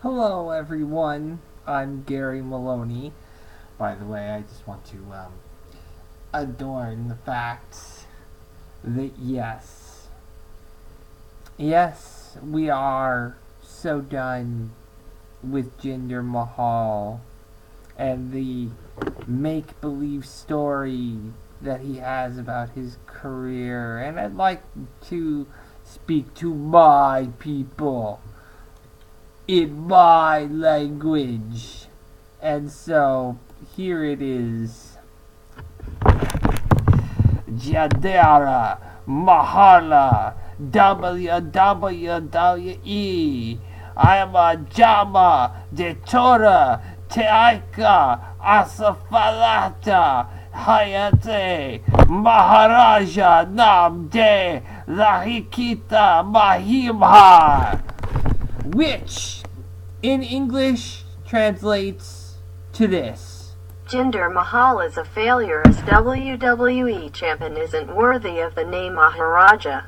Hello, everyone. I'm Gary Maloney. By the way, I just want to adorn the fact that yes, we are so done with Jinder Mahal and the make-believe story that he has about his career. And I'd like to speak to my people in my language. And so, here it is. Jadera Mahala WWE. I am a Jama de Tora Teaika Asafalata Hayate Maharaja Nam de Lahikita Mahimha, which in English translates to this: Jinder Mahal is a failure as WWE champion isn't worthy of the name Maharaja.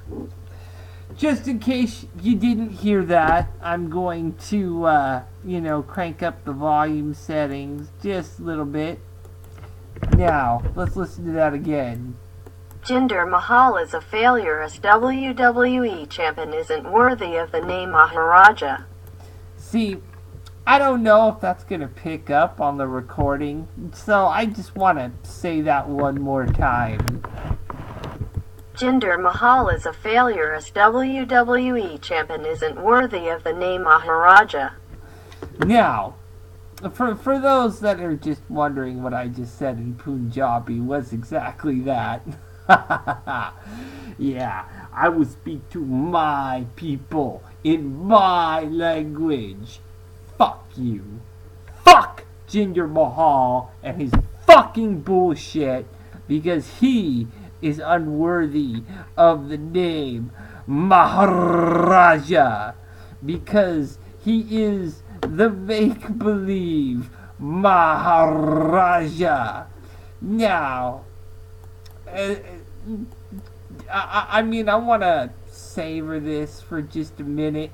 Just in case you didn't hear that, I'm going to, crank up the volume settings just a little bit. Now, let's listen to that again. Jinder Mahal is a failure as WWE champion isn't worthy of the name Maharaja. See, I don't know if that's going to pick up on the recording, so I just want to say that one more time. Jinder Mahal is a failure as WWE champion isn't worthy of the name Maharaja. Now, for those that are just wondering what I just said in Punjabi was exactly that. Yeah, I will speak to my people in my language. Fuck you. Fuck Jinder Mahal and his fucking bullshit, because he is unworthy of the name Maharaja, because he is the make-believe Maharaja. Now, I want to savor this for just a minute,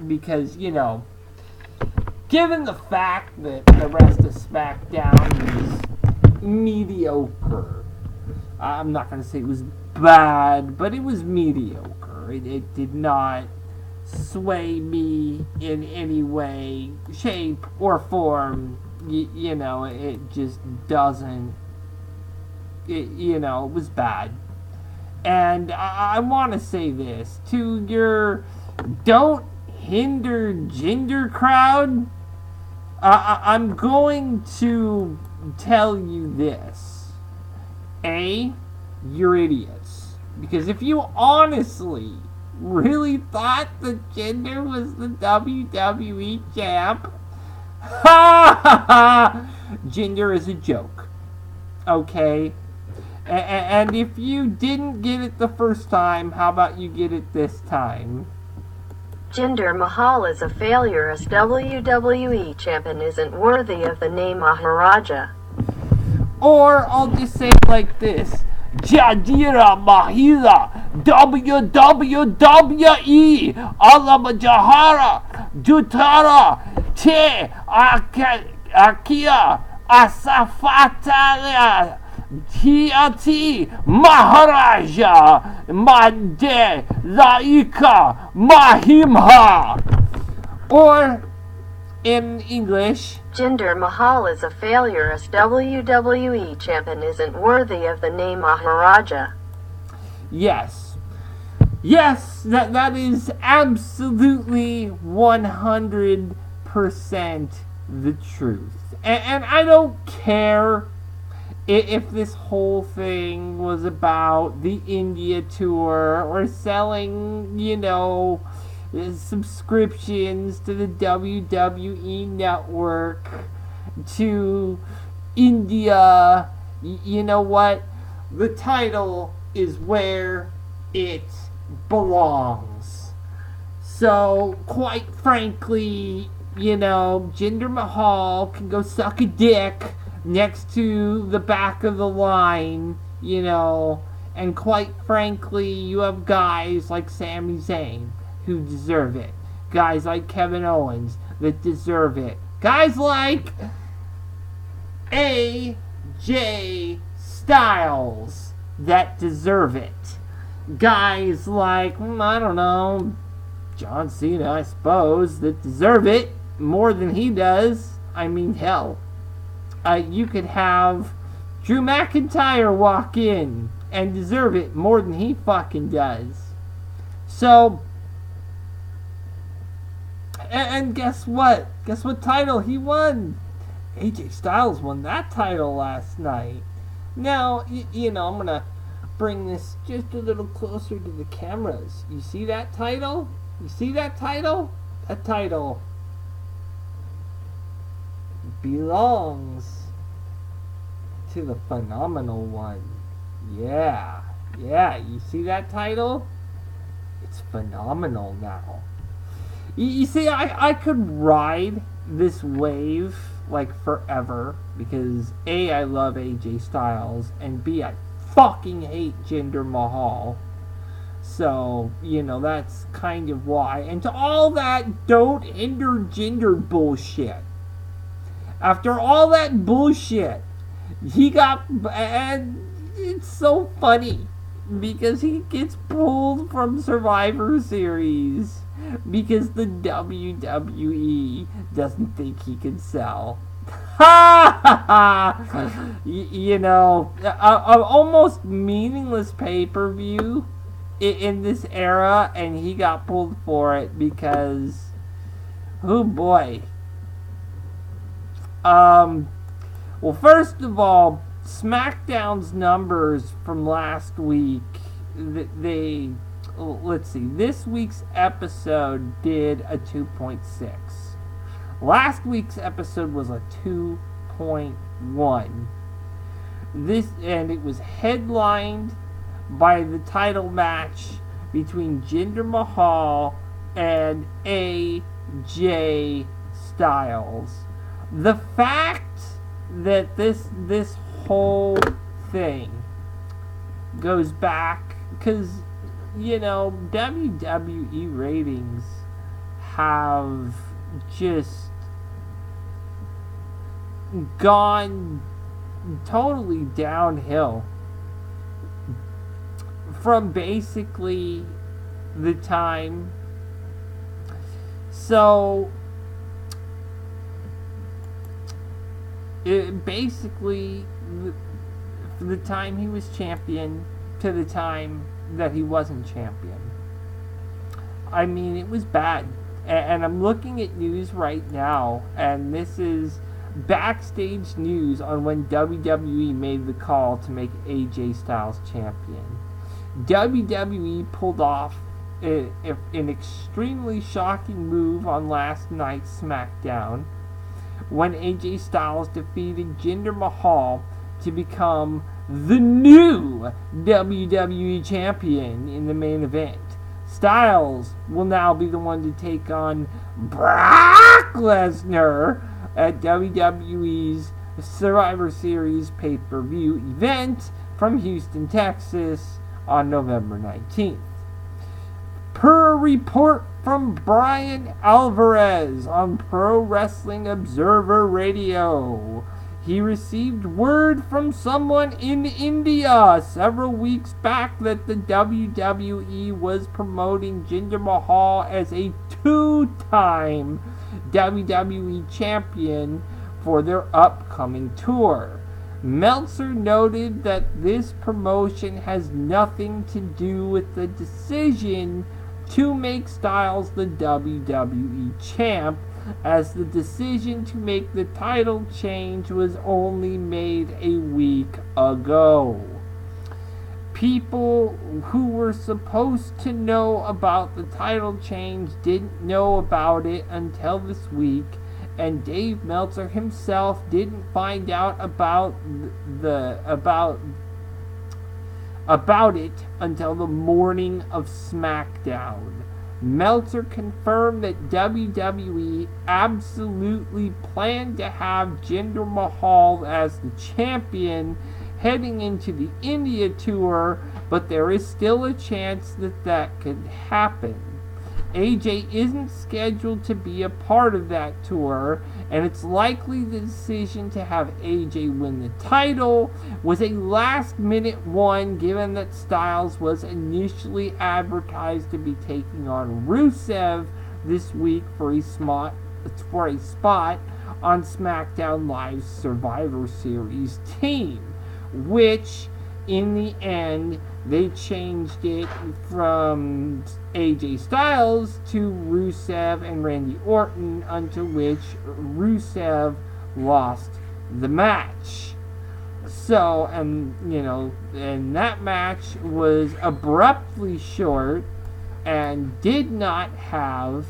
because, given the fact that the rest of Smackdown is mediocre, I'm not going to say it was bad, but it was mediocre. It did not sway me in any way, shape, or form. It just doesn't. It was bad. And I want to say this to your don't hinder Jinder crowd. I'm going to tell you this. A, you're idiots. Because if you honestly really thought that Jinder was the WWE champ, Jinder is a joke. Okay? And if you didn't get it the first time, how about you get it this time? Jinder Mahal is a failure as WWE champion isn't worthy of the name Maharaja. Or I'll just say it like this: Jadira Mahila WWE Alamajahara Dutara Te Akia Asafatala Tiati Maharaja Mande Laika Mahimha. Or in English, Jinder Mahal is a failure as WWE champion isn't worthy of the name Maharaja. Yes, that is absolutely 100% the truth. And I don't care if this whole thing was about the India tour or selling, subscriptions to the WWE network to India. You know what? The title is where it belongs. So, quite frankly, Jinder Mahal can go suck a dick next to the back of the line, and quite frankly, you have guys like Sami Zayn who deserve it. Guys like Kevin Owens that deserve it. Guys like AJ Styles that deserve it. Guys like, I don't know, John Cena, I suppose, that deserve it more than he does. I mean, hell, you could have Drew McIntyre walk in and deserve it more than he fucking does. So, and guess what? Guess what title he won? AJ Styles won that title last night. Now, I'm going to bring this just a little closer to the cameras. You see that title? You see that title? That title belongs to the Phenomenal One. Yeah, you see that title? It's phenomenal now. You see, I could ride this wave like forever because A, I love AJ Styles, and B, I fucking hate Jinder Mahal. So, that's kind of why. And to all that don't hinder Jinder bullshit. After all that bullshit, he got, and it's so funny because he gets pulled from Survivor Series because the WWE doesn't think he can sell. An almost meaningless pay-per-view in this era, and he got pulled for it because, oh boy. Well, first of all, SmackDown's numbers from last week, let's see, this week's episode did a 2.6. Last week's episode was a 2.1. And it was headlined by the title match between Jinder Mahal and AJ Styles. The fact that this whole thing goes back, because WWE ratings have just gone totally downhill from basically the time. So basically from the time he was champion to the time that he wasn't champion. I mean, it was bad. And I'm looking at news right now, and this is backstage news on when WWE made the call to make AJ Styles champion. WWE pulled off an extremely shocking move on last night's Smackdown when AJ Styles defeated Jinder Mahal to become the new WWE champion in the main event. Styles will now be the one to take on Brock Lesnar at WWE's Survivor Series pay-per-view event from Houston, Texas on November 19th. Per a report from Brian Alvarez on Pro Wrestling Observer Radio, he received word from someone in India several weeks back that the WWE was promoting Jinder Mahal as a two-time WWE champion for their upcoming tour. Meltzer noted that this promotion has nothing to do with the decision to make Styles the WWE champ, as the decision to make the title change was only made a week ago. People who were supposed to know about the title change didn't know about it until this week, and Dave Meltzer himself didn't find out about it until the morning of SmackDown. Meltzer confirmed that WWE absolutely planned to have Jinder Mahal as the champion heading into the India tour, but there is still a chance that could happen. AJ isn't scheduled to be a part of that tour, and it's likely the decision to have AJ win the title was a last-minute one, given that Styles was initially advertised to be taking on Rusev this week for a spot on SmackDown Live's Survivor Series team, which in the end they changed it from AJ Styles to Rusev and Randy Orton, unto which Rusev lost the match. So, and that match was abruptly short and did not have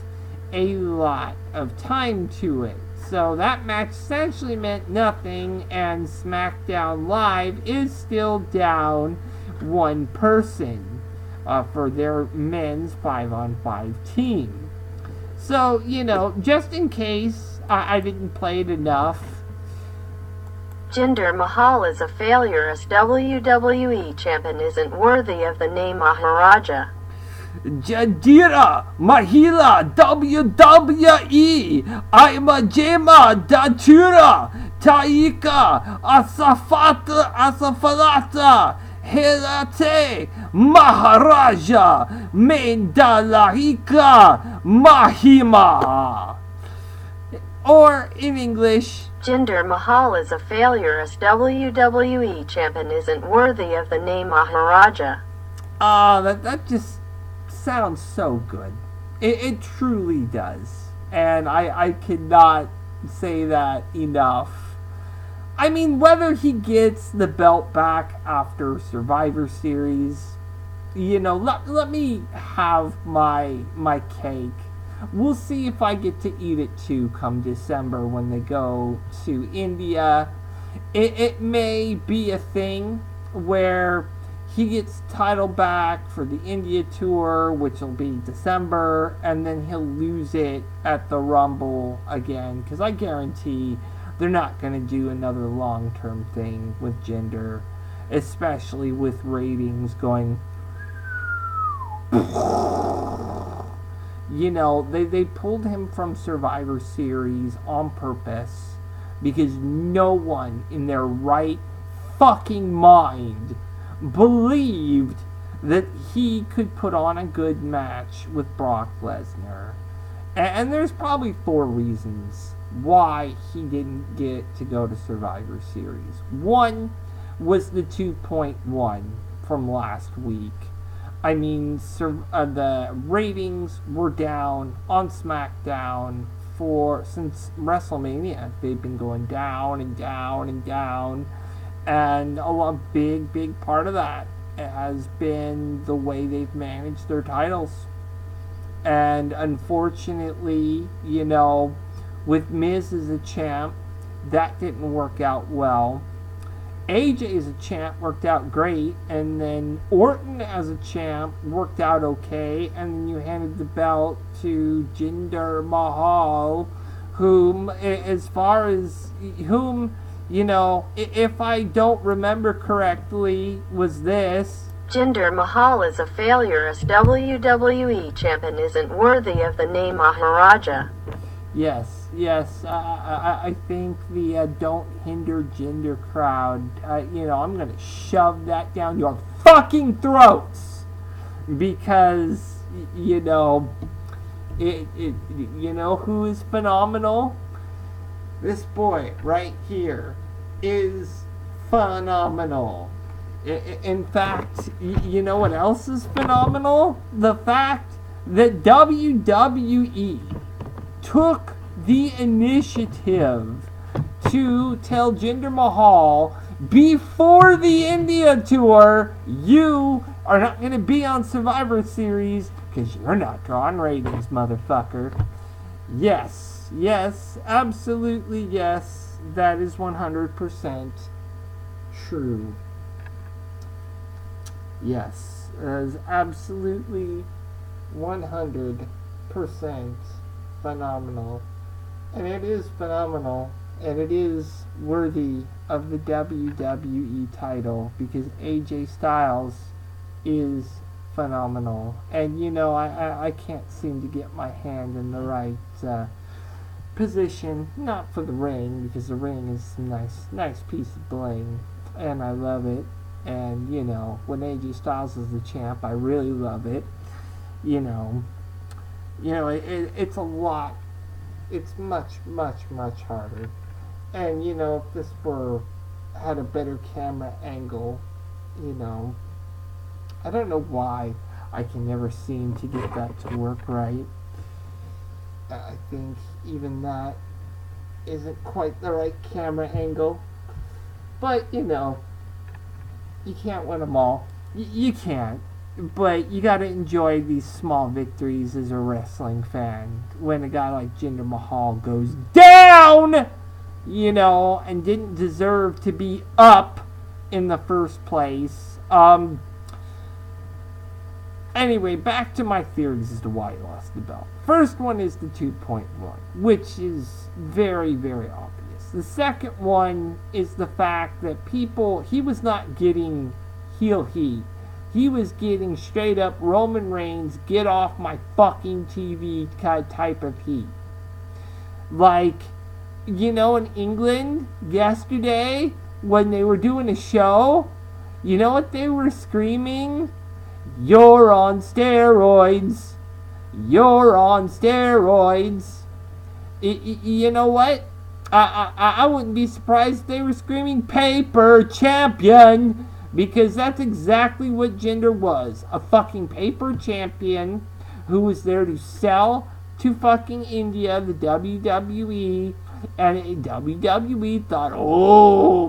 a lot of time to it. So that match essentially meant nothing, and SmackDown Live is still down one person for their men's 5-on-5 team. So, just in case I didn't play it enough. Jinder Mahal is a failure as WWE champion isn't worthy of the name Maharaja. Jadira Mahila WWE Aima Jema Datura Taika Asafalata Helate Maharaja Mendalahika Mahima. Or in English, Jinder Mahal is a failure as WWE champion isn't worthy of the name Maharaja. That just sounds so good. It truly does. And I cannot say that enough. I mean, whether he gets the belt back after Survivor Series, let me have my cake. We'll see if I get to eat it too come December when they go to India. It may be a thing where he gets title back for the India tour, which will be December, and then he'll lose it at the Rumble again, because I guarantee they're not going to do another long-term thing with Jinder, especially with ratings going. They pulled him from Survivor Series on purpose because no one in their right fucking mind believed that he could put on a good match with Brock Lesnar. And there's probably 4 reasons why he didn't get to go to Survivor Series. One was the 2.1 from last week. I mean, the ratings were down on SmackDown since WrestleMania. They've been going down and down and down. And a big part of that has been the way they've managed their titles. And unfortunately, with Miz as a champ, that didn't work out well. AJ as a champ worked out great, and then Orton as a champ worked out okay, and then you handed the belt to Jinder Mahal, if I don't remember correctly, was this. Jinder Mahal is a failure as WWE champion isn't worthy of the name Maharaja. Yes. I think the Don't Hinder Jinder crowd, I'm going to shove that down your fucking throats. Because, who is phenomenal? This boy right here is phenomenal. In fact, you know what else is phenomenal? The fact that WWE took the initiative to tell Jinder Mahal before the India tour, you are not going to be on Survivor Series because you're not drawing ratings, motherfucker. Yes, absolutely yes. That is 100% true. Yes, that is absolutely 100% phenomenal. And it is phenomenal, and it is worthy of the WWE title, because AJ Styles is phenomenal. And, I can't seem to get my hand in the right position. Not for the ring, because the ring is a nice piece of bling. And I love it. And, when AJ Styles is the champ, I really love it. It's a lot. It's much, much, much harder. And, if this had a better camera angle, I don't know why I can never seem to get that to work right. I think even that isn't quite the right camera angle. But, you can't win them all. You can't. But you gotta enjoy these small victories as a wrestling fan. When a guy like Jinder Mahal goes down, and didn't deserve to be up in the first place. Anyway, back to my theories as to why he lost the belt. First one is the 2.1, which is very, very obvious. The second one is the fact that he was not getting heel heat. He was getting straight up Roman Reigns, get off my fucking TV type of heat. Like, in England yesterday, when they were doing a show, you know what they were screaming? You're on steroids. You're on steroids. You know what? I wouldn't be surprised if they were screaming paper champion, because that's exactly what Jinder was. A fucking paper champion who was there to sell to fucking India, the WWE, and WWE thought,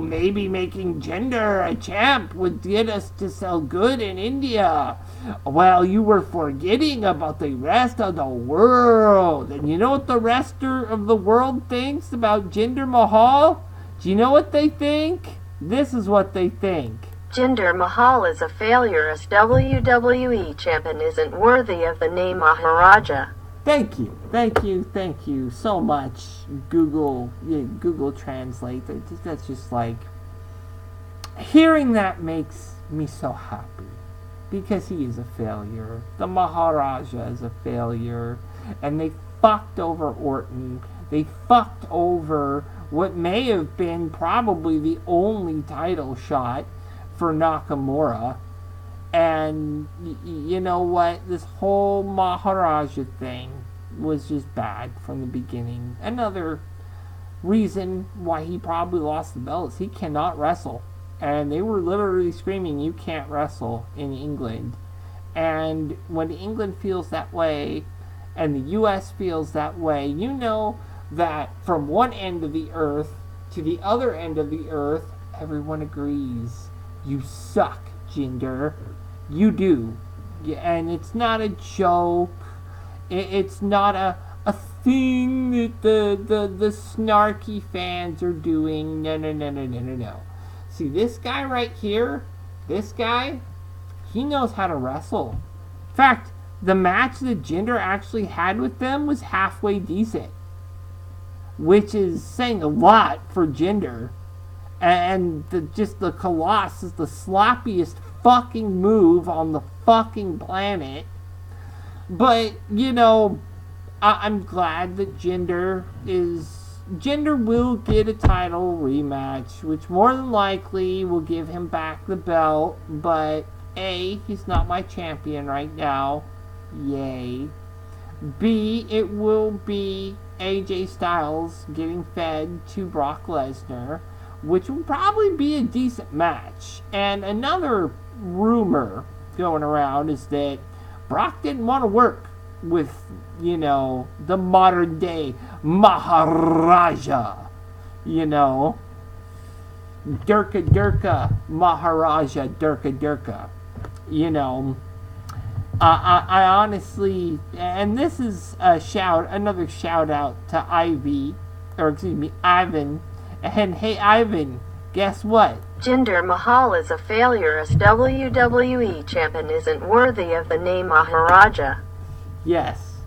maybe making Jinder a champ would get us to sell good in India. Well, you were forgetting about the rest of the world. And you know what the rest of the world thinks about Jinder Mahal? Do you know what they think? This is what they think. Jinder Mahal is a failure as WWE champion isn't worthy of the name Maharaja. Thank you so much, Google Translate. That's just like, hearing that makes me so happy, because he is a failure. The Maharaja is a failure, and they fucked over Orton. They fucked over what may have been probably the only title shot for Nakamura. And you know what? This whole Maharaja thing was just bad from the beginning. Another reason why he probably lost the belt is he cannot wrestle. And they were literally screaming, you can't wrestle in England. And when England feels that way, and the US feels that way, you know that from one end of the earth to the other end of the earth, everyone agrees. You suck, Jinder. You do. And it's not a joke. It's not a thing that the snarky fans are doing. No. See, this guy right here, he knows how to wrestle. In fact, the match that Jinder actually had with them was halfway decent, which is saying a lot for Jinder. And the Colossus is the sloppiest fucking move on the fucking planet. But, I'm glad that Jinder will get a title rematch, which more than likely will give him back the belt. But A, he's not my champion right now. Yay. B, it will be AJ Styles getting fed to Brock Lesnar, which will probably be a decent match. And another rumor going around is that Brock didn't want to work with, the modern day Maharaja. Durka Maharaja Durka. I honestly, and this is another shout out to Ivan. And hey, Ivan, guess what? Jinder Mahal is a failure as WWE champion isn't worthy of the name Maharaja. Yes.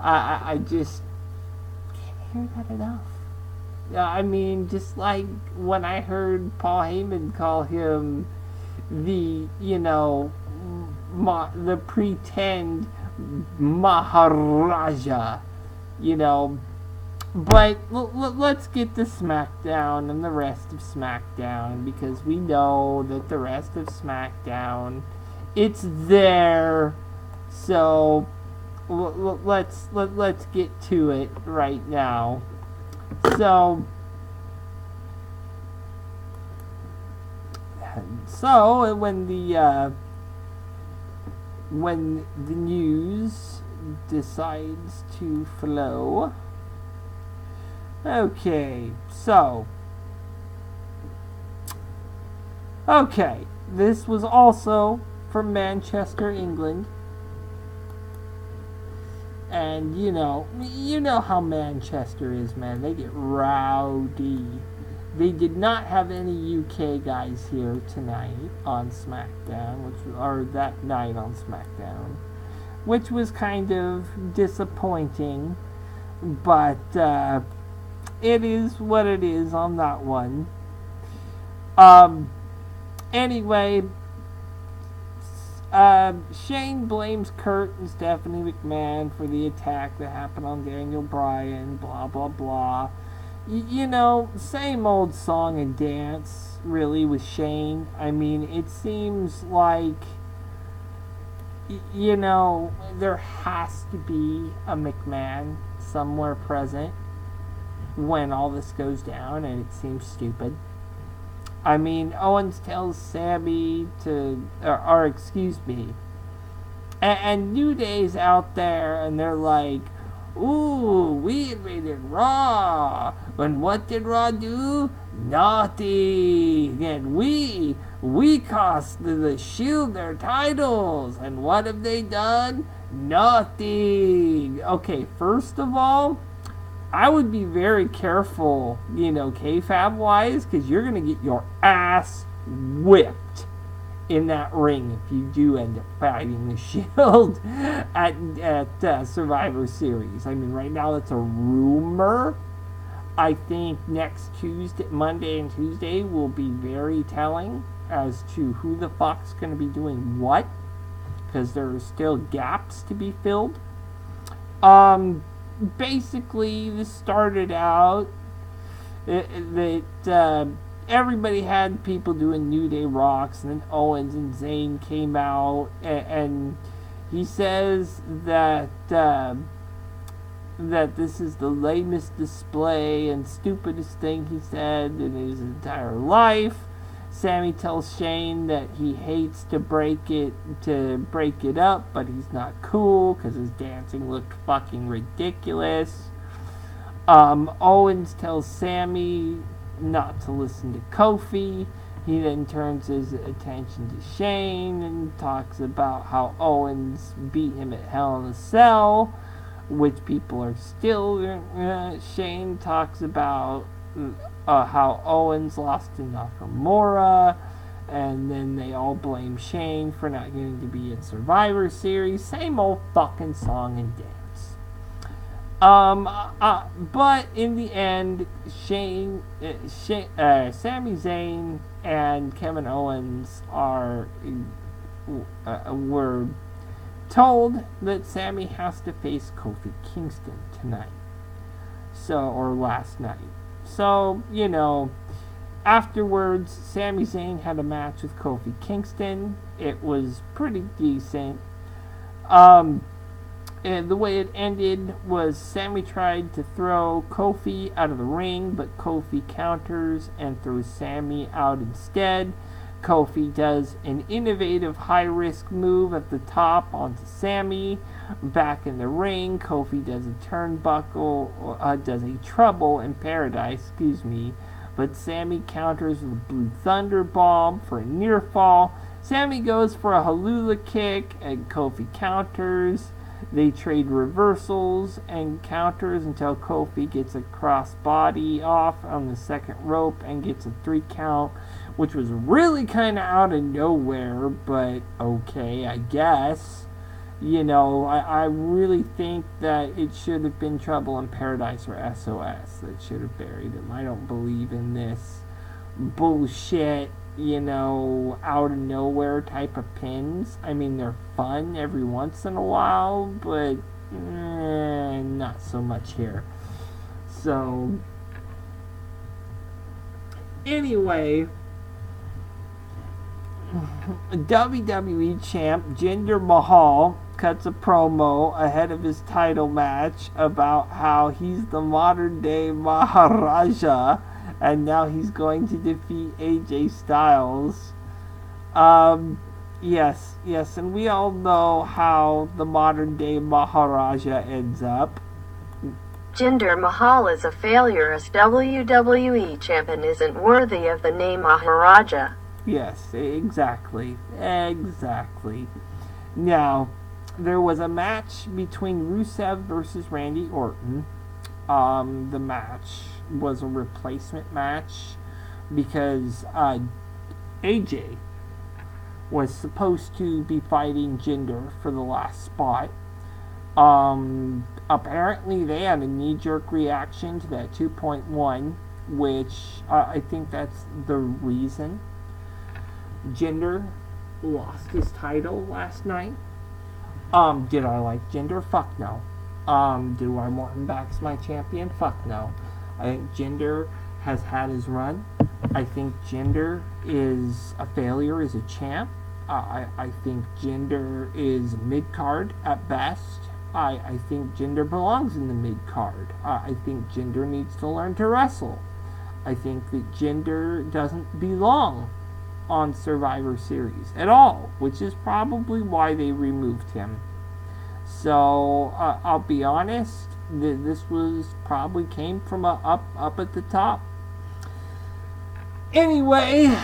I just can't hear that enough. I mean, just like when I heard Paul Heyman call him the, the pretend Maharaja, you know. But let's get to SmackDown and the rest of SmackDown, because we know that the rest of SmackDown, it's there. So let's get to it right now. So when the news decides to flow. Okay, this was also from Manchester, England. And you know how Manchester is, man. They get rowdy. They did not have any UK guys here tonight on SmackDown, or that night on SmackDown, which was kind of disappointing. But it is what it is on that one. Anyway, Shane blames Kurt and Stephanie McMahon for the attack that happened on Daniel Bryan, blah, blah, blah. You know, same old song and dance, really, with Shane. I mean, it seems like, you know, there has to be a McMahon somewhere present when all this goes down, and it seems stupid. I mean, Owens tells Sammy to, or excuse me, and New Day's out there, and they're like, ooh, we invaded Raw, and what did Raw do? Nothing, and we cost the Shield their titles, and what have they done? Nothing. Okay, first of all, I would be very careful, you know, kayfabe-wise, because you're going to get your ass whipped in that ring if you do end up fighting the Shield at Survivor Series. I mean, right now that's a rumor. I think next Tuesday, Monday and Tuesday will be very telling as to who the fuck's going to be doing what, because there are still gaps to be filled. Basically, this started out that everybody had people doing New Day rocks, and then Owens and Zayn came out, and he says that this is the lamest display and stupidest thing he said in his entire life. Sammy tells Shane that he hates to break it up, but he's not cool because his dancing looked fucking ridiculous. Owens tells Sammy not to listen to Kofi. He then turns his attention to Shane and talks about how Owens beat him at Hell in a Cell, which people are still. Shane talks about how Owens lost to Nakamura, and then they all blame Shane for not getting to be in Survivor Series. Same old fucking song and dance. But in the end, Sami Zayn and Kevin Owens were told that Sami has to face Kofi Kingston tonight. Or last night. So, you know, afterwards, Sami Zayn had a match with Kofi Kingston. It was pretty decent. And the way it ended was Sami tried to throw Kofi out of the ring, but Kofi counters and throws Sami out instead. Kofi does an innovative high-risk move at the top onto Sami. Back in the ring, Kofi does a turnbuckle, does a trouble in paradise, but Sami counters with a Blue Thunder Bomb for a near fall. Sami goes for a Halula kick, and Kofi counters. They trade reversals and counters until Kofi gets a crossbody off on the second rope and gets a 3 count, which was really kind of out of nowhere, but okay, I guess. You know, I really think that it should have been Trouble in Paradise or SOS that should have buried him. I don't believe in this bullshit out of nowhere type of pins. I mean, they're fun every once in a while, but not so much here. So, anyway, WWE champ Jinder Mahal cuts a promo ahead of his title match about how he's the modern day Maharaja and now he's going to defeat AJ Styles. Yes, and we all know how the modern day Maharaja ends up. Jinder Mahal is a failure as WWE champion isn't worthy of the name Maharaja. Yes, exactly. Now, there was a match between Rusev versus Randy Orton. The match was a replacement match because AJ was supposed to be fighting Jinder for the last spot. Apparently they had a knee-jerk reaction to that 2.1, which I think that's the reason Jinder lost his title last night. Did I like Jinder? Fuck no. Do I want him back as my champion? Fuck no. I think Jinder has had his run. I think Jinder is a failure as a champ. I think Jinder is mid-card at best. I think Jinder belongs in the mid-card. I think Jinder needs to learn to wrestle. I think that Jinder doesn't belong on Survivor Series at all, which is probably why they removed him. So, I'll be honest, this was probably came from up at the top. Anyway,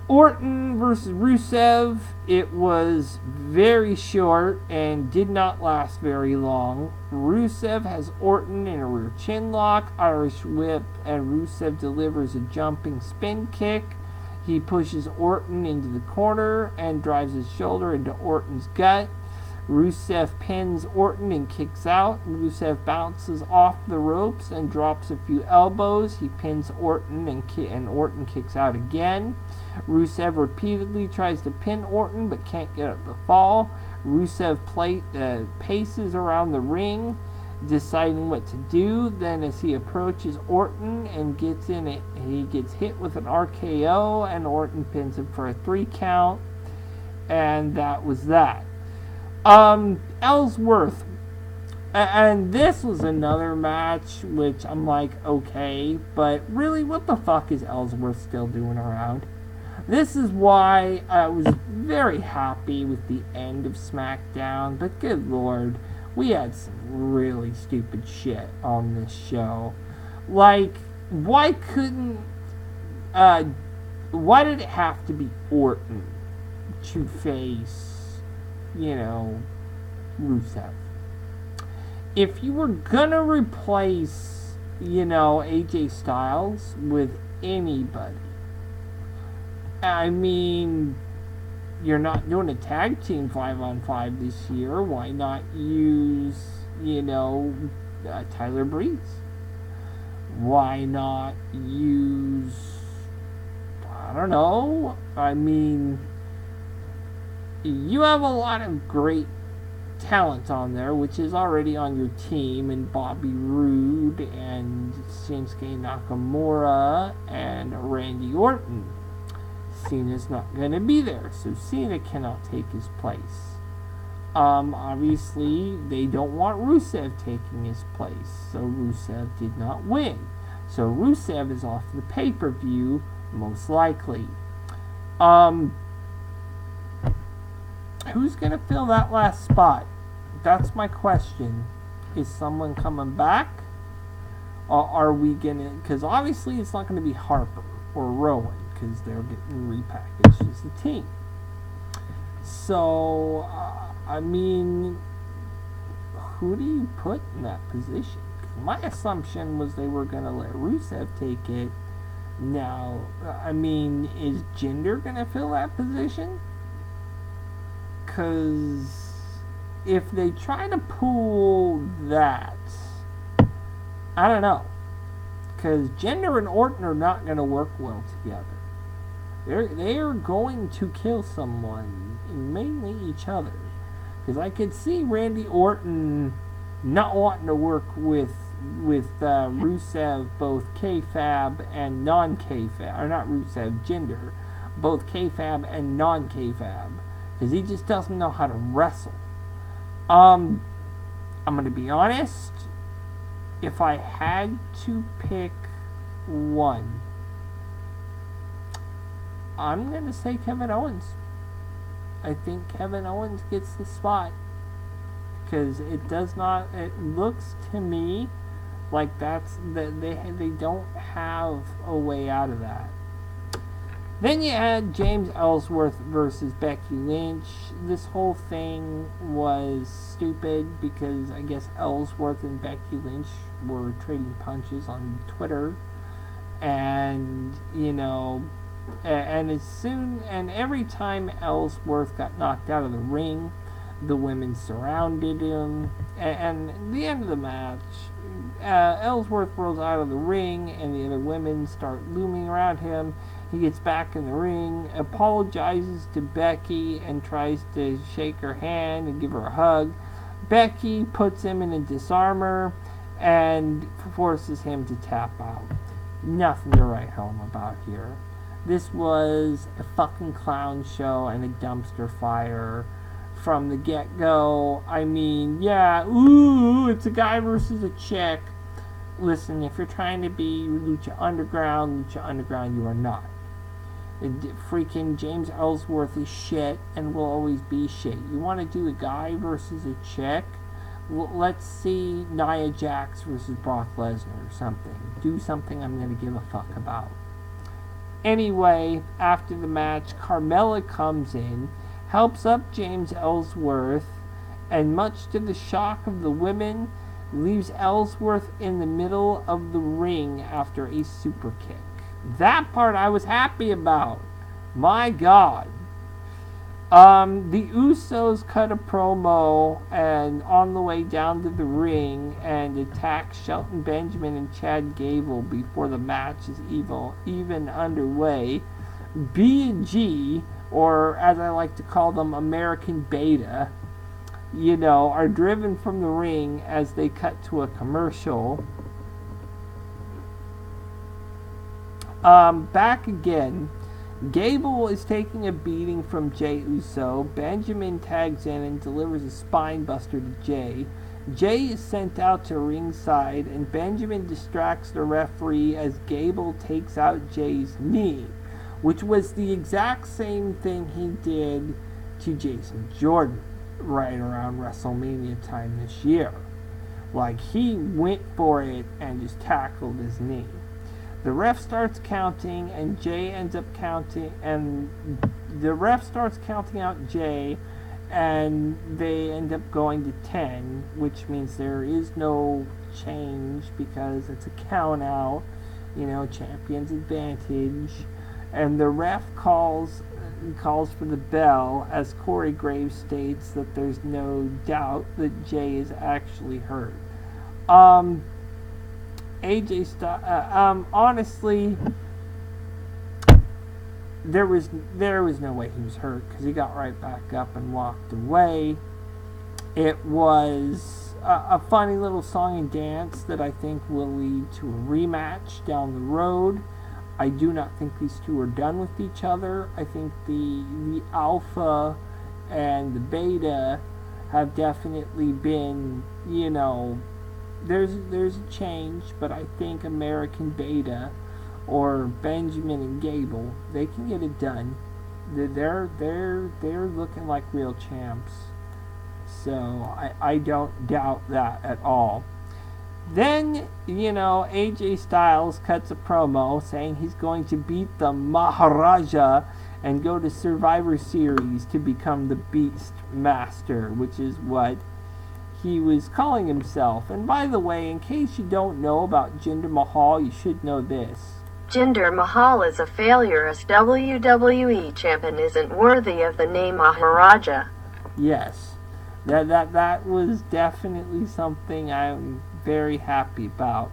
Orton versus Rusev, it was very short and did not last very long. Rusev has Orton in a rear chin lock, Irish whip, and Rusev delivers a jumping spin kick. He pushes Orton into the corner and drives his shoulder into Orton's gut. Rusev pins Orton and kicks out. Rusev bounces off the ropes and drops a few elbows. He pins Orton and Orton kicks out again. Rusev repeatedly tries to pin Orton but can't get up the fall. Rusev paces around the ring, deciding what to do. Then as he approaches Orton and gets in it, he gets hit with an RKO and Orton pins him for a 3 count. And that was that. Ellsworth, and this was another match which I'm like, okay, but really, what the fuck is Ellsworth still doing around? This is why I was very happy with the end of Smackdown, but good lord, we had some really stupid shit on this show. Like, why did it have to be Orton to face Rusev? If you were gonna replace, AJ Styles with anybody, I mean, you're not doing a tag team 5-on-5 this year. Why not use, Tyler Breeze? Why not use, I don't know, I mean, you have a lot of great talent on there, which is already on your team, and Bobby Roode and Shinsuke Nakamura and Randy Orton. Cena's not going to be there, so Cena cannot take his place. Obviously, they don't want Rusev taking his place, so Rusev did not win. So Rusev is off the pay-per-view, most likely. Who's going to fill that last spot? That's my question. Is someone coming back? Or are we going to... Because obviously it's not going to be Harper or Rowan, because they're getting repackaged as a team. So, I mean, who do you put in that position? My assumption was they were going to let Rusev take it. Now, I mean, is Jinder going to fill that position? Because if they try to pull that, I don't know. Because Jinder and Orton are not going to work well together. They are going to kill someone, mainly each other. Because I could see Randy Orton not wanting to work with Rusev, both kayfabe and non-kayfabe, or not Rusev, Jinder, both kayfabe and non-kayfabe, because he just doesn't know how to wrestle. I'm gonna be honest. If I had to pick one, I'm gonna say Kevin Owens. I think Kevin Owens gets the spot, because it looks to me like they don't have a way out of that. Then you had James Ellsworth versus Becky Lynch. This whole thing was stupid because I guess Ellsworth and Becky Lynch were trading punches on Twitter, and and every time Ellsworth got knocked out of the ring, the women surrounded him, and at the end of the match, Ellsworth rolls out of the ring, and the other women start looming around him. He gets back in the ring, apologizes to Becky, and tries to shake her hand and give her a hug. Becky puts him in a disarmer and forces him to tap out. Nothing to write home about here. This was a fucking clown show and a dumpster fire from the get-go. I mean, yeah, it's a guy versus a chick. Listen, if you're trying to be Lucha Underground, you are not. Freaking James Ellsworth is shit and will always be shit. You want to do a guy versus a chick? Well, let's see Nia Jax versus Brock Lesnar or something. Do something I'm going to give a fuck about. Anyway, after the match, Carmella comes in, helps up James Ellsworth, and much to the shock of the women, leaves Ellsworth in the middle of the ring after a super kick. That part I was happy about. My God. The Usos cut a promo and on the way down to the ring and attack Shelton Benjamin and Chad Gable before the match is even underway. B&G, or as I like to call them, American Beta, are driven from the ring as they cut to a commercial. Back again, Gable is taking a beating from Jey Uso. Benjamin tags in and delivers a spine buster to Jey. Jey is sent out to ringside, and Benjamin distracts the referee as Gable takes out Jey's knee, which was the exact same thing he did to Jason Jordan right around WrestleMania time this year. Like, he went for it and just tackled his knee. The ref starts counting, and Jey ends up counting, and the ref starts counting out Jey, and they end up going to 10, which means there is no change because it's a count out, champion's advantage. And the ref calls for the bell as Corey Graves states that there's no doubt that Jey is actually hurt. AJ Styles, honestly, there was no way he was hurt because he got right back up and walked away. It was a funny little song and dance that I think will lead to a rematch down the road. I do not think these two are done with each other. I think the Alpha and the Beta have definitely been, there's a change, but I think American Beta or Benjamin and Gable, they can get it done. They're looking like real champs. So I don't doubt that at all. Then, AJ Styles cuts a promo saying he's going to beat the Maharaja and go to Survivor Series to become the Beast Master, which is what he was calling himself. And by the way, in case you don't know about Jinder Mahal, you should know this. Jinder Mahal is a failure as WWE champion isn't worthy of the name Maharaja. Yes, that was definitely something I'm very happy about.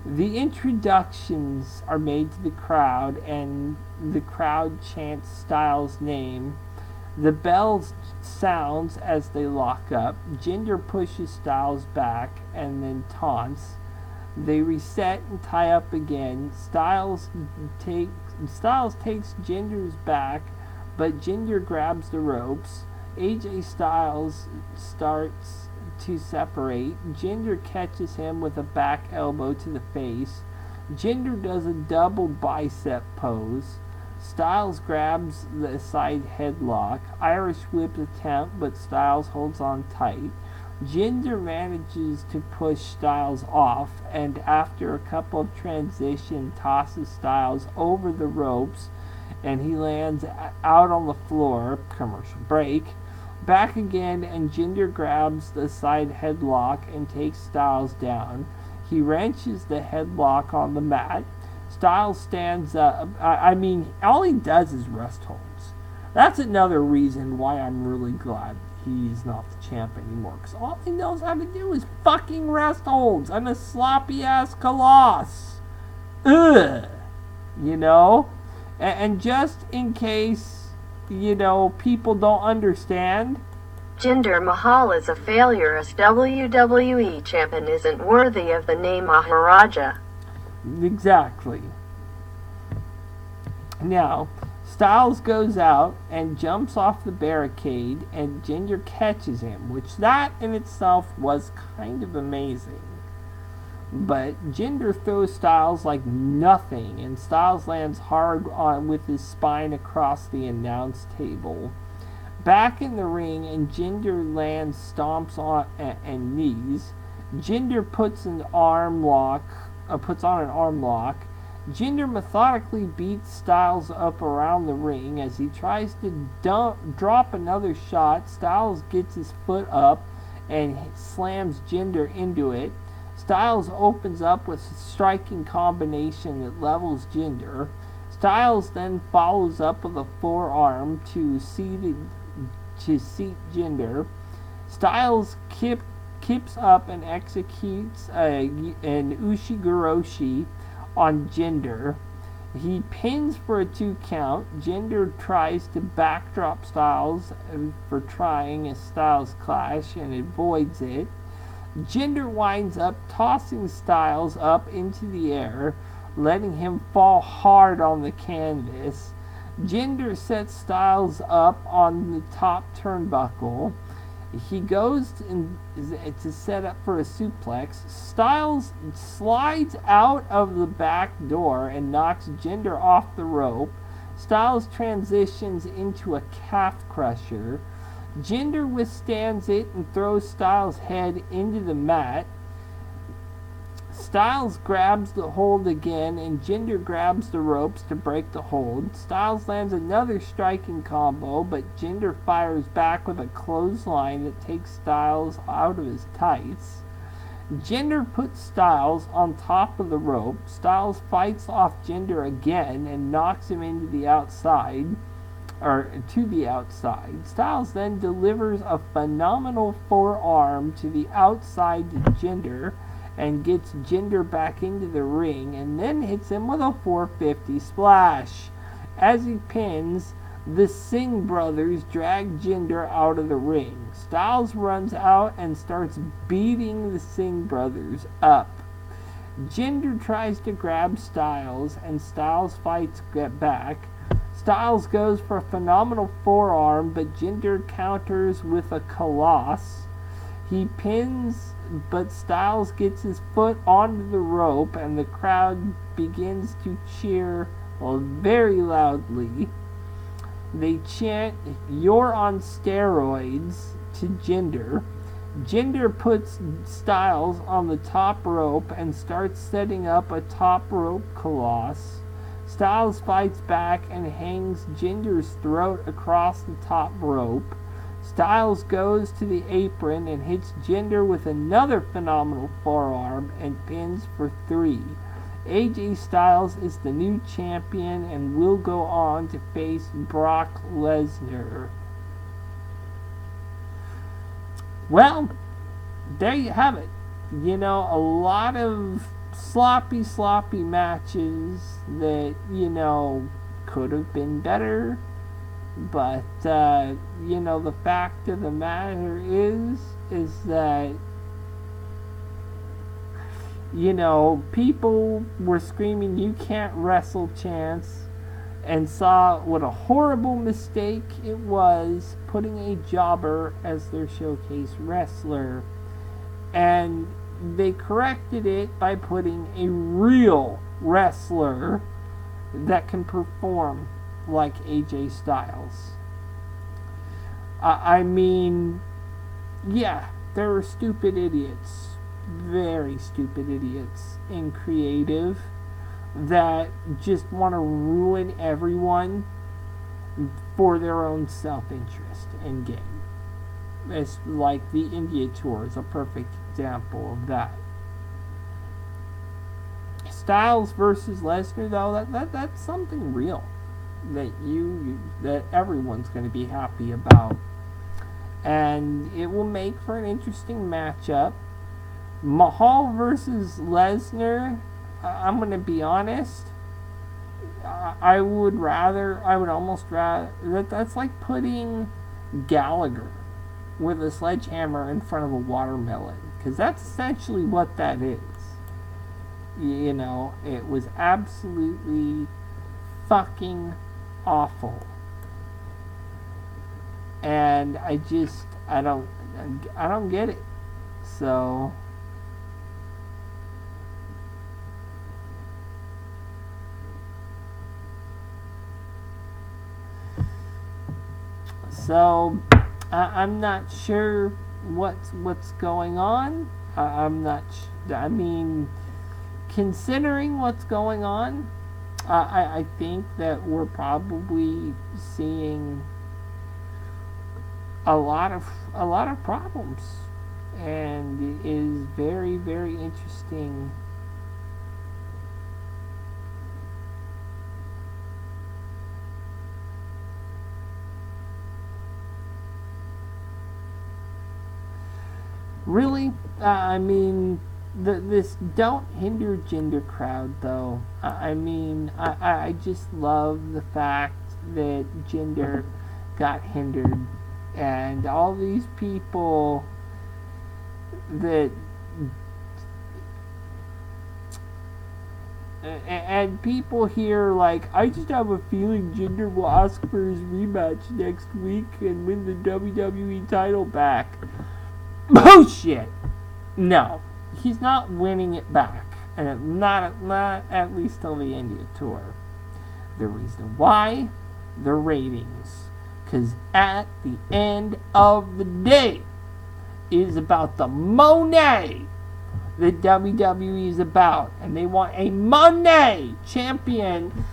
The introductions are made to the crowd, and the crowd chants Styles' name. The bell sounds as they lock up. Jinder pushes Styles back and then taunts. They reset and tie up again. Styles takes Jinder's back, but Jinder grabs the ropes. AJ Styles starts to separate. Jinder catches him with a back elbow to the face. Jinder does a double bicep pose. Styles grabs the side headlock. Irish whip attempt, but Styles holds on tight. Jinder manages to push Styles off, and after a couple of transition, tosses Styles over the ropes, and he lands out on the floor. Commercial break. Back again, and Jinder grabs the side headlock and takes Styles down. He wrenches the headlock on the mat. Styles stands up. All he does is rest holds. That's another reason why I'm really glad he's not the champ anymore. Because all he knows how to do is fucking rest holds. I'm a sloppy ass coloss. Ugh. You know? And just in case, people don't understand, Jinder Mahal is a failure as WWE champion isn't worthy of the name Maharaja. Exactly. Now, Styles goes out and jumps off the barricade, and Jinder catches him, which that in itself was kind of amazing. But Jinder throws Styles like nothing, and Styles lands hard with his spine across the announce table. Back in the ring, and Jinder lands stomps on and knees. Jinder puts on an arm lock. Jinder methodically beats Styles up around the ring. As he tries to drop another shot, Styles gets his foot up and slams Jinder into it. Styles opens up with a striking combination that levels Jinder. Styles then follows up with a forearm to seat Jinder. Styles keeps up and executes an Ushigoroshi on Jinder. He pins for a 2 count. Jinder tries to backdrop Styles for trying a Styles clash and avoids it. Jinder winds up tossing Styles up into the air, letting him fall hard on the canvas. Jinder sets Styles up on the top turnbuckle. He goes to set up for a suplex. Styles slides out of the back door and knocks Jinder off the rope. Styles transitions into a calf crusher. Jinder withstands it and throws Styles' head into the mat. Styles grabs the hold again, and Jinder grabs the ropes to break the hold. Styles lands another striking combo, but Jinder fires back with a clothesline that takes Styles out of his tights. Jinder puts Styles on top of the rope. Styles fights off Jinder again and knocks him into the outside. To the outside. Styles then delivers a phenomenal forearm to the outside to Jinder and gets Jinder back into the ring, and then hits him with a 450 splash. As he pins, the Singh brothers drag Jinder out of the ring. Styles runs out and starts beating the Singh brothers up. Jinder tries to grab Styles, and Styles fights back. Styles goes for a phenomenal forearm, but Jinder counters with a coloss. He pins, but Styles gets his foot onto the rope, and the crowd begins to cheer very loudly. They chant, "You're on steroids," to Jinder. Jinder puts Styles on the top rope and starts setting up a top rope coloss. Styles fights back and hangs Jinder's throat across the top rope. Styles goes to the apron and hits Jinder with another phenomenal forearm and pins for 3. AJ Styles is the new champion and will go on to face Brock Lesnar. Well, there you have it. A lot of sloppy matches that, could have been better. But, the fact of the matter is that, people were screaming, "You can't wrestle," chants, and saw what a horrible mistake it was putting a jobber as their showcase wrestler. And they corrected it by putting a real wrestler that can perform like AJ Styles. I mean, yeah, there were stupid idiots, very stupid idiots in creative that just want to ruin everyone for their own self-interest and gain. It's like the India tour is a perfect example of that. Styles versus Lesnar, though, that's something real that everyone's going to be happy about, and it will make for an interesting matchup. Mahal versus Lesnar, I'm going to be honest, I would almost rather, that's like putting Gallagher with a sledgehammer in front of a watermelon, because that's essentially what that is. It was absolutely fucking awful. And I don't get it. So I'm not sure what's going on. I mean, considering what's going on, I think that we're probably seeing a lot of problems, and it is very, very interesting. Really, I mean, this don't hinder gender crowd, though. I just love the fact that gender got hindered, and all these people and people here like, I just have a feeling Jinder will ask for his rematch next week and win the WWE title back. Bullshit! No, he's not winning it back, and not at least till the India tour. The reason why? The ratings. Because at the end of the day, it is about the money that WWE is about, and they want a money champion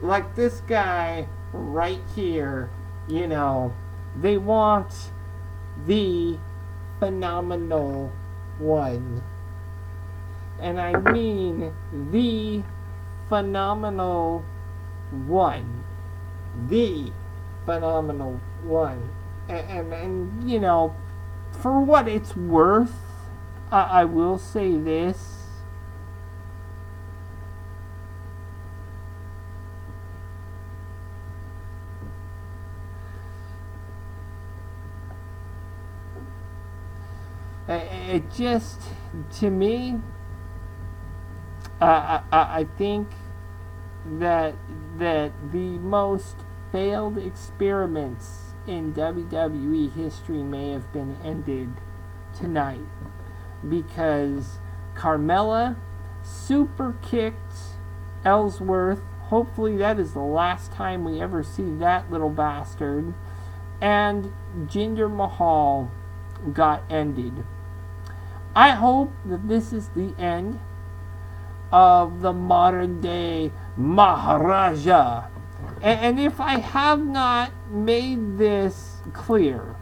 like this guy right here. They want the phenomenal one. And I mean the phenomenal one. The phenomenal one. And for what it's worth, I will say this. It just, to me, I think that the most failed experiments in WWE history may have been ended tonight, because Carmella super kicked Ellsworth. Hopefully that is the last time we ever see that little bastard. And Jinder Mahal got ended. I hope that this is the end of the modern day Maharaja. And if I have not made this clear,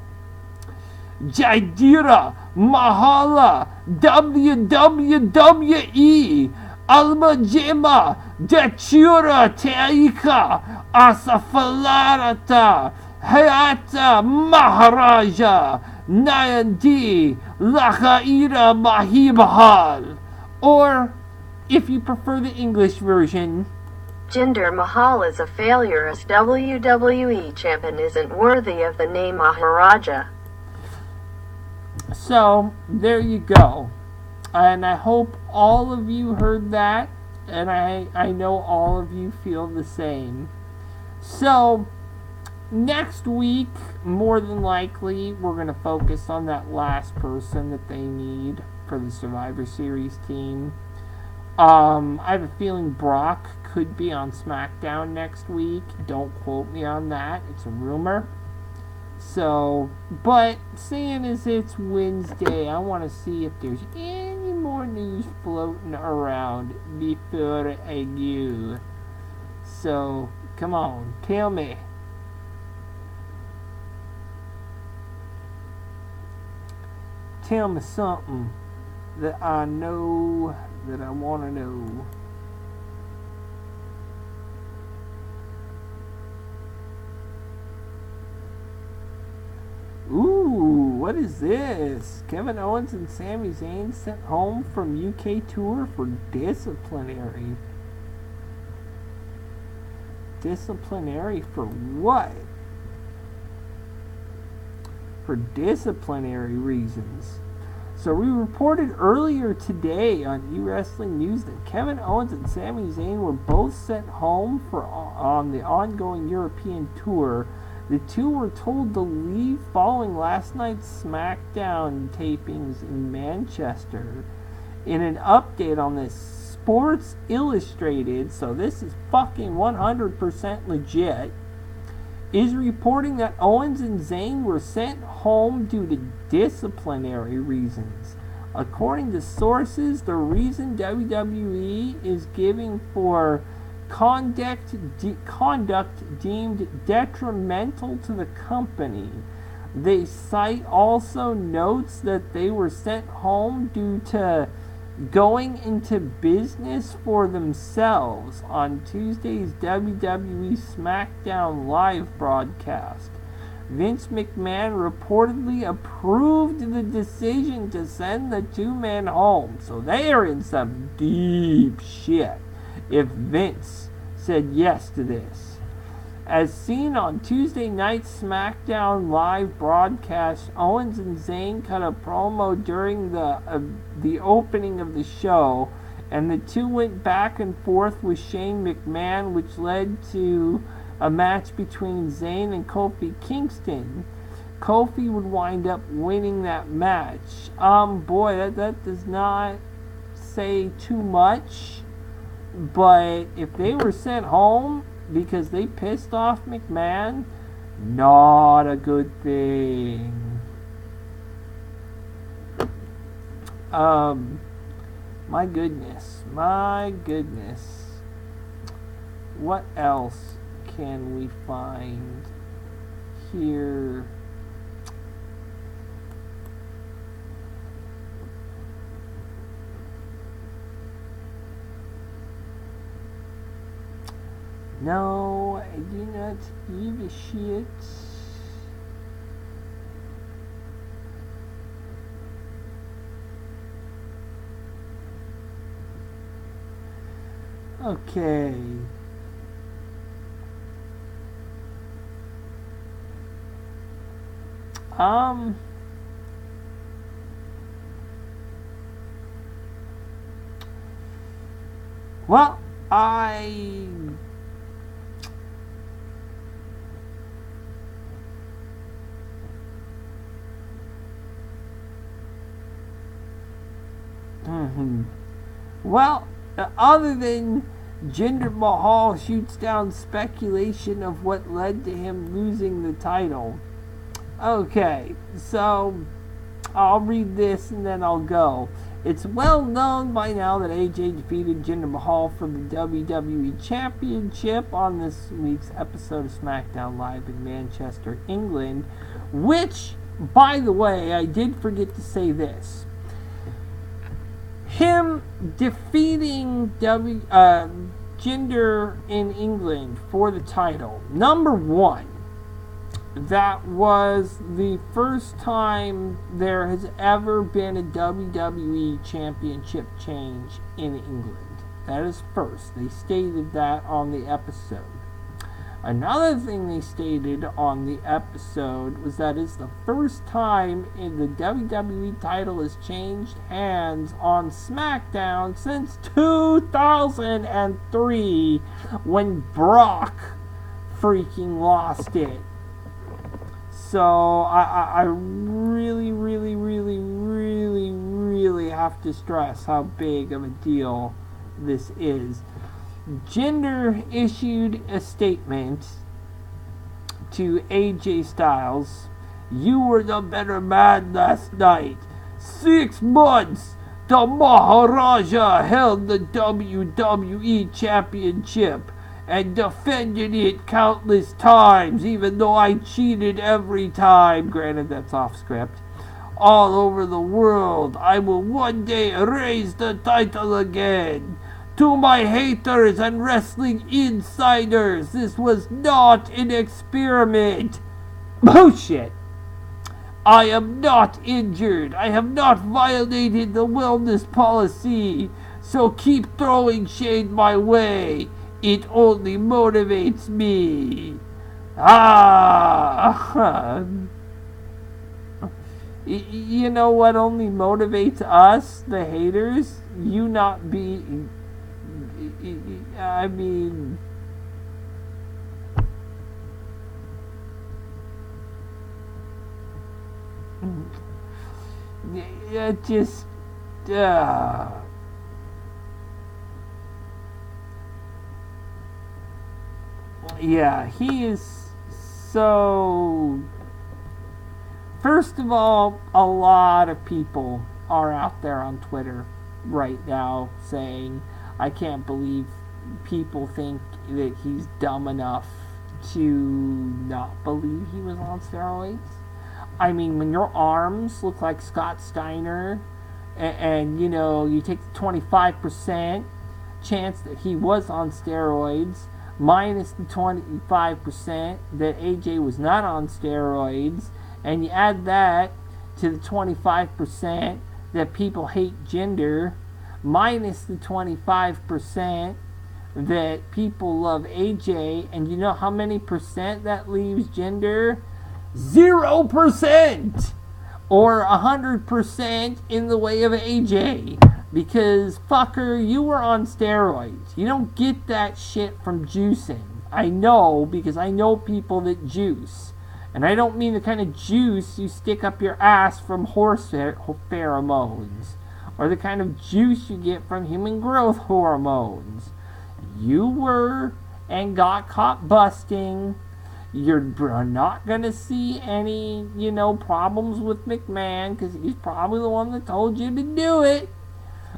Jaidira Mahala WWE Almajema Dachura Teika Asafalarata Hayata Maharaja Nayandi Lakhaira Mahibahal, or If you prefer the English version, Jinder Mahal is a failure as WWE champion isn't worthy of the name Maharaja. so there you go. And I hope all of you heard that, and I know all of you feel the same. So, next week, more than likely, we're going to focus on that last person that they need for the Survivor Series team. I have a feeling Brock could be on Smackdown next week. Don't quote me on that. It's a rumor. So, but seeing as it's Wednesday, I want to see if there's any more news floating around before I do. So, come on, tell me. Tell me something that I know that I want to know. Ooh, what is this? Kevin Owens and Sami Zayn sent home from UK tour for disciplinary. Disciplinary for what? For disciplinary reasons. So we reported earlier today on eWrestling News that Kevin Owens and Sami Zayn were both sent home on the ongoing European tour. The two were told to leave following last night's Smackdown tapings in Manchester. In an update on this, Sports Illustrated, so this is fucking 100% legit, is reporting that Owens and Zayn were sent home due to disciplinary reasons. According to sources, the reason WWE is giving for conduct deemed detrimental to the company. The site also notes that they were sent home due to going into business for themselves on Tuesday's WWE Smackdown live broadcast. Vince McMahon reportedly approved the decision to send the two men home, so they are in some deep shit if Vince said yes to this. As seen on Tuesday night's SmackDown live broadcast, Owens and Zayn cut a promo during the opening of the show, and the two went back and forth with Shane McMahon, which led to a match between Zayn and Kofi Kingston. Kofi would wind up winning that match. Boy, that does not say too much. But if they were sent home because they pissed off McMahon, not a good thing. My goodness. What else can we find here? No, I do not give a shit. Okay. Well, Well, other than Jinder Mahal shoots down speculation of what led to him losing the title. Okay, so I'll read this and then I'll go. It's well known by now that AJ defeated Jinder Mahal for the WWE Championship on this week's episode of SmackDown Live in Manchester, England, which, by the way, I did forget to say this. Him defeating Jinder in England for the title. Number one, that was the first time there has ever been a WWE Championship change in England. That is first. They stated that on the episode. Another thing they stated on the episode was that it's the first time in the WWE title has changed hands on SmackDown since 2003 when Brock freaking lost it. So I really, really, really, really, really have to stress how big of a deal this is. Jinder issued a statement to AJ Styles. "You were the better man last night. 6 months, the Maharaja held the WWE Championship and defended it countless times, even though I cheated every time." Granted, that's off script. "All over the world, I will one day raise the title again. To my haters and wrestling insiders, this was not an experiment." Bullshit. "I am not injured. I have not violated the wellness policy. So keep throwing shade my way. It only motivates me." You know what only motivates us, the haters? You not being... I mean... just... Yeah, he is so... First of all, a lot of people are out there on Twitter right now saying, "I can't believe people think that he's dumb enough to not believe he was on steroids." I mean, when your arms look like Scott Steiner and you know, you take the 25% chance that he was on steroids minus the 25% that AJ was not on steroids, and you add that to the 25% that people hate Jinder, minus the 25% that people love AJ, and you know how many percent that leaves Jinder? 0%! Or 100% in the way of AJ. Because, fucker, you were on steroids. You don't get that shit from juicing. I know, because I know people that juice. And I don't mean the kind of juice you stick up your ass from horse pheromones, or the kind of juice you get from human growth hormones. You were and got caught busting. You're not going to see any, problems with McMahon, because he's probably the one that told you to do it.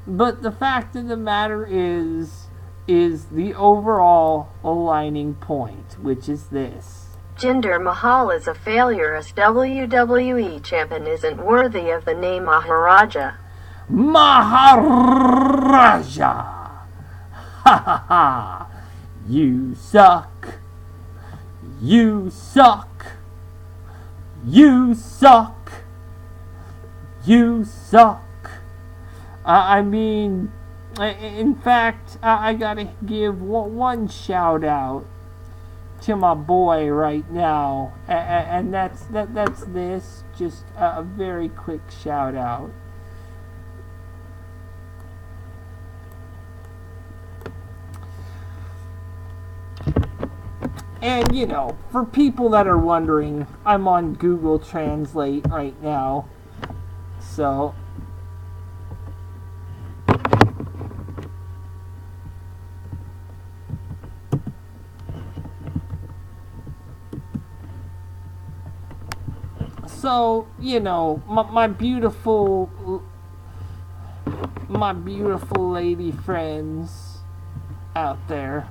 But the fact of the matter is the overall aligning point, which is this. Jinder Mahal is a failure as WWE champion isn't worthy of the name Maharaja. Maharaja! Ha ha ha! You suck! You suck! You suck! You suck! In fact, I gotta give one shout out to my boy right now, and that's this. Just a very quick shout out. And for people that are wondering, I'm on Google Translate right now, so my beautiful lady friends out there,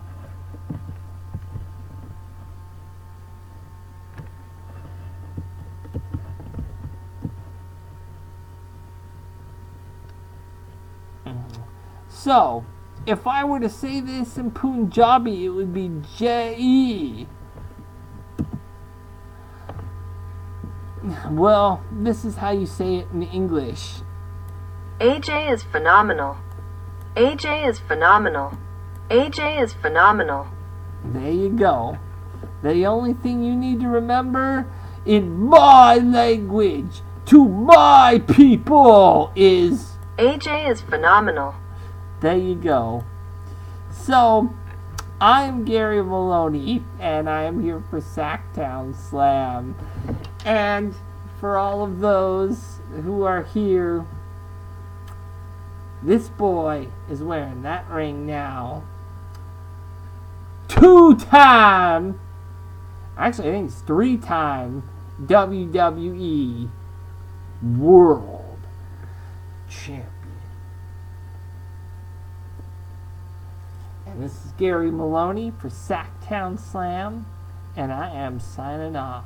so if I were to say this in Punjabi, it would be J-E. Well, this is how you say it in English. AJ is phenomenal. AJ is phenomenal. AJ is phenomenal. There you go. The only thing you need to remember in my language to my people is AJ is phenomenal. There you go. So, I'm Gary Maloney, and I am here for Smackdown Slam. And for all of those who are here, this boy is wearing that ring now. 2-time, actually I think it's 3-time WWE World Champion. And this is Gary Maloney for Smackdown Slam, and I am signing off.